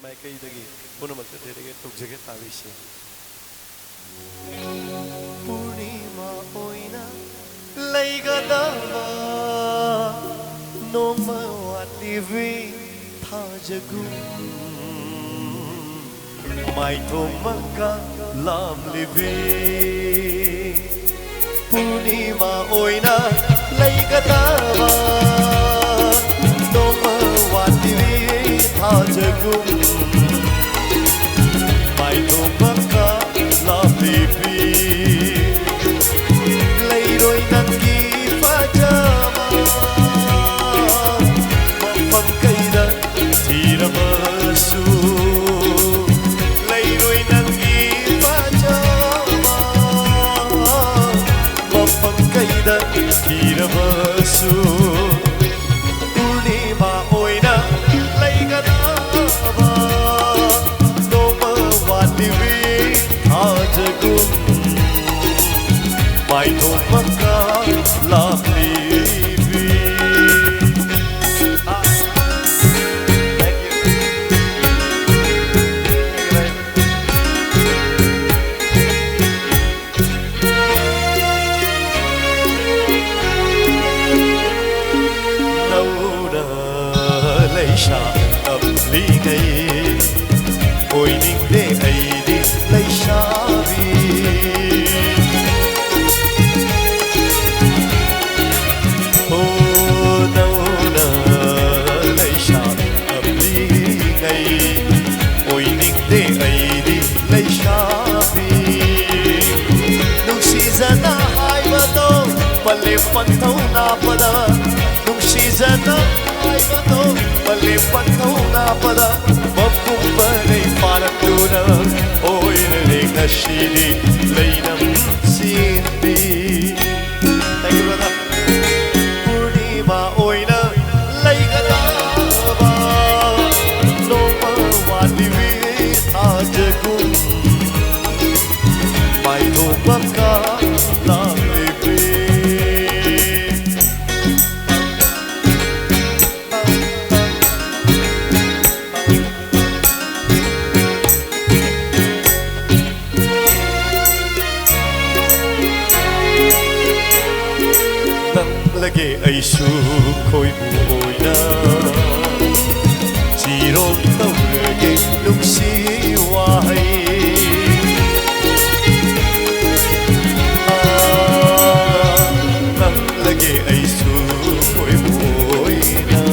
마이크이더기 보너먼트 데리게 독적에 따위시 Purnima oina laigadawa noma watlivi thajagu mai thomaka lam livi Purnima oina laigadawa noma watlivi thajagu mai thomaka lam livi Leiroi nangi pajama Mafam kaida thirabasu Leiroi nangi pajama Mafam kaida thirabasu Purnima oina laigadawa Noma wadivi thajagum Mai thomaka lam livi Thank you. Đâu đã lấy xa ập ly ngay Ôi ninh để ấy đi lấy xa vì Panthau na pada, nung season na ay bato, palim panthau na pada, mapumbalay parang tuna, oy nalig na shili, lay ng sindi. Thank you, brother. Purnima oy na lay kadaba, no mawaliwi tajagum, may tumang ka lang libi. Lagi ay sukoy buoy na Sirong tawagay nung siwahay Lagi ay sukoy buoy na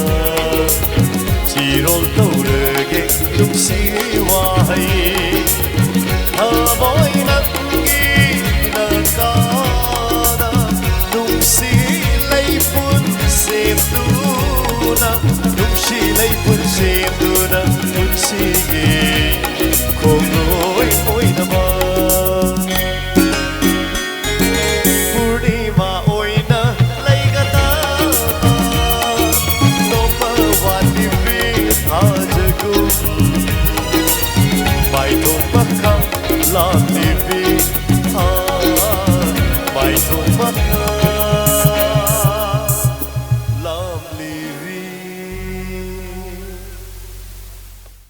Sirong tawagay nung siwahay Amoy ng ginagana nung sila'y punsinduna Nung sila'y punsinduna Nung sige kung oy naman Purnima oy na laigadawa Nung mawalibit hajagum May tumakang lam libi